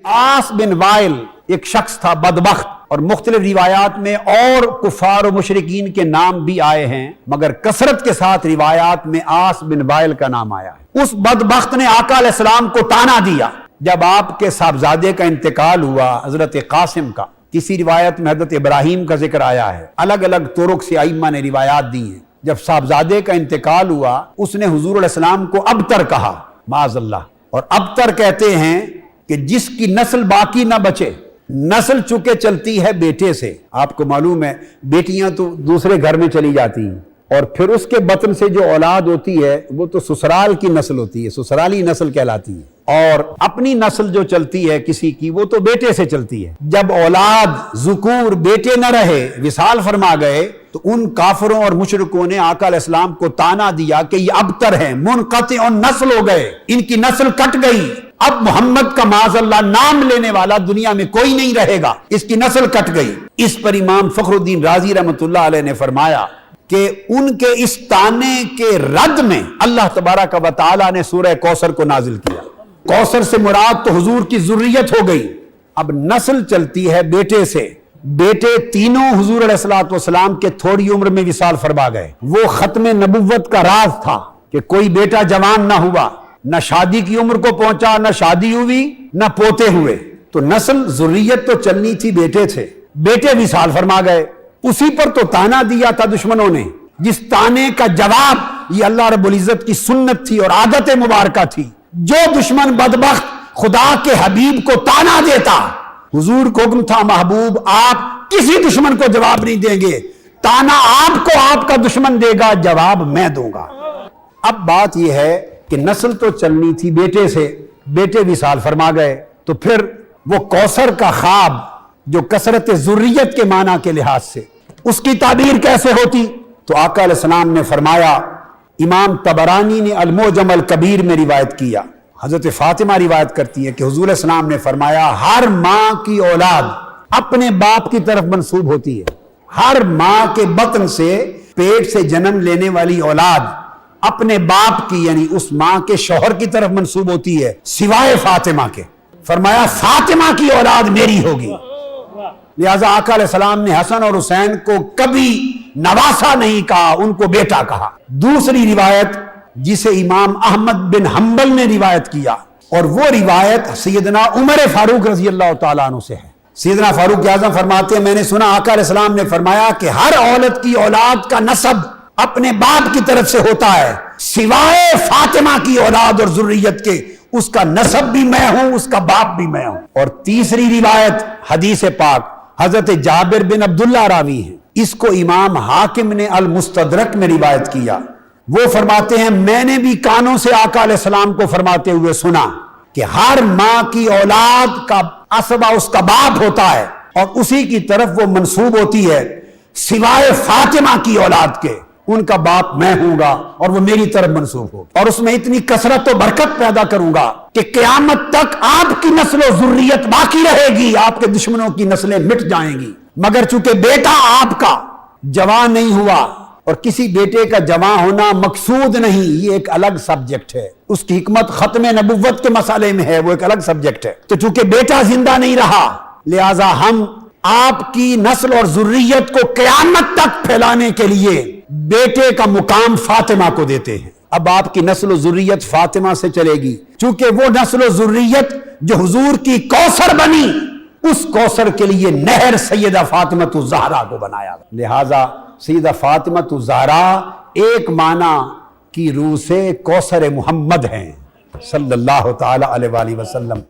आस बिन while एक शख्स था बदबख्त, और मुख्तलिफ रिवायात में और कुफार और मुशरिकीन के नाम भी आए हैं, मगर कसरत के साथ रिवायात में आस बिन वाइल का नाम आया है। उस बदबख्त ने आका अलैहिस्सलाम को ताना दिया जब आपके साहबजादे का इंतकाल हुआ, हजरत कासिम का। किसी रिवायत में हजरत इब्राहिम का जिक्र आया है, अलग अलग तुरुक से आइम्मा ने रिवायात दी हैं। जब साहबजादे का इंतकाल हुआ, उसने हुजूर अलैहिस्सलाम को अबतर कहा, माज़अल्लाह। और अबतर कहते हैं कि जिसकी नस्ल बाकी ना बचे, नस्ल चुके चलती है बेटे से। आपको मालूम है बेटियां तो दूसरे घर में चली जाती हैं, और फिर उसके बतन से जो औलाद होती है वो तो ससुराल की नस्ल होती है, ससुराली नस्ल कहलाती है। और अपनी नस्ल जो चलती है किसी की, वो तो बेटे से चलती है। जब औलाद ज़ुकूर बेटे न रहे, विसाल फरमा गए, तो उन काफिरों और मुशरिकों ने आका अलैहिस्सलाम को ताना दिया कि ये अबतर हैं, मुनक़ति और नस्ल हो गए, इनकी नस्ल कट गई। अब मोहम्मद का माज़अल्लाह नाम लेने वाला दुनिया में कोई नहीं रहेगा, इसकी नस्ल कट गई। इस पर इमाम फखरुद्दीन राजी रहमतुल्लाह अलैह ने फरमाया कि उनके इस ताने के रद्द में अल्लाह तबारक व तआला ने सूरह कौसर को नाजिल किया। कौसर से मुराद तो हुजूर की ज़ुर्रियत हो गई। अब नस्ल चलती है बेटे से। बेटे तीनों हुजूर अलैहिस्सलातु वस्सलाम के थोड़ी उम्र में विसाल फरमा गए। वो खत्म नबुव्वत का राज था कि कोई बेटा जवान ना हुआ, न शादी की उम्र को पहुंचा, न शादी हुई, न पोते हुए। तो नस्ल ज़ुर्रियत तो चलनी थी बेटे से, बेटे विसाल फरमा गए। उसी पर तो ताना दिया था दुश्मनों ने, जिस ताने का जवाब ये अल्लाह रब्बुल इज्जत की सुन्नत थी और आदत मुबारका थी। जो दुश्मन बदबख्त खुदा के हबीब को ताना देता, हुजूर को हुक्म था, महबूब आप किसी दुश्मन को जवाब नहीं देंगे, ताना आपको आपका दुश्मन देगा, जवाब मैं दूंगा। अब बात यह है कि नस्ल तो चलनी थी बेटे से, बेटे विसाल फरमा गए, तो फिर वो कौसर का ख्वाब जो कसरत ज़ुर्रियत के माना के लिहाज से, उसकी ताबीर कैसे होती? तो आका अलैहिस्सलाम ने फरमाया, इमाम तबरानी ने अल-मुअजम अल-कबीर में रिवायत किया, हजरत फातिमा रिवायत करती है कि हुजूर अलैहिस्सलाम ने फरमाया, हर माँ की औलाद अपने बाप की तरफ मंसूब होती है। हर माँ के बतन से, पेट से जन्म लेने वाली औलाद अपने बाप की, यानी उस माँ के शौहर की तरफ मंसूब होती है, सिवाय फातिमा के। फरमाया फातिमा की औलाद मेरी होगी। लिहाजा आका अलैहिस्सलाम ने हसन और हुसैन को कभी नवासा नहीं कहा, उनको बेटा कहा। दूसरी रिवायत जिसे इमाम अहमद बिन हंबल ने रिवायत किया, और वो रिवायत सैयदना उमर फारूक रजी अल्लाह तआला अन्हु से है। सैयदना फारूक आज़म फरमाते हैं, मैंने सुना आका अलैहिस्सलाम ने फरमाया कि हर औरत की औलाद का नसब अपने बाप की तरफ से होता है, सिवाय फातिमा की औलाद और ज़ुर्रियत के, उसका नसब भी मैं हूं, उसका बाप भी मैं हूं। और तीसरी रिवायत हदीस पाक हजरत जाबिर बिन अब्दुल्लाह रावी है, इसको इमाम हाकिम ने अल मुस्तदरक में रिवायत किया। वो फरमाते हैं, मैंने भी कानों से आका अलैहिस्सलाम को फरमाते हुए सुना कि हर माँ की औलाद का असबा उसका बाप होता है, और उसी की तरफ वो मंसूब होती है, सिवाय फातिमा की औलाद के, उनका बाप मैं हूंगा और वो मेरी तरफ मंसूब हो। और उसमें इतनी कसरत और बरकत पैदा करूंगा कि क़यामत तक आपकी नस्ल और ज़ुर्रियत बाकी रहेगी, आपके दुश्मनों की नस्लें मिट जाएंगी। मगर चूंकि बेटा आपका जवान नहीं हुआ, और किसी बेटे का जवान होना मकसूद नहीं, ये एक अलग सब्जेक्ट है, उसकी हिकमत खत्म नबुव्वत के मसाले में है, वो एक अलग सब्जेक्ट है। तो चूंकि बेटा जिंदा नहीं रहा, लिहाजा हम आपकी नस्ल और ज़ुर्रियत को क़यामत तक फैलाने के लिए बेटे का मुकाम फातिमा को देते हैं। अब आपकी नस्ल और ज़ुर्रियत फातिमा से चलेगी, चूंकि वो नस्ल और ज़ुर्रियत जो हुजूर की कौसर बनी, उस कौसर के लिए नहर सैयदा फातिमतुज़ ज़हरा को बनाया। लिहाजा सैयदा फातिमतुज़ ज़हरा एक माना की रूह से कौसर मुहम्मद हैं सल्लल्लाहु तआला अलैहि वसल्लम।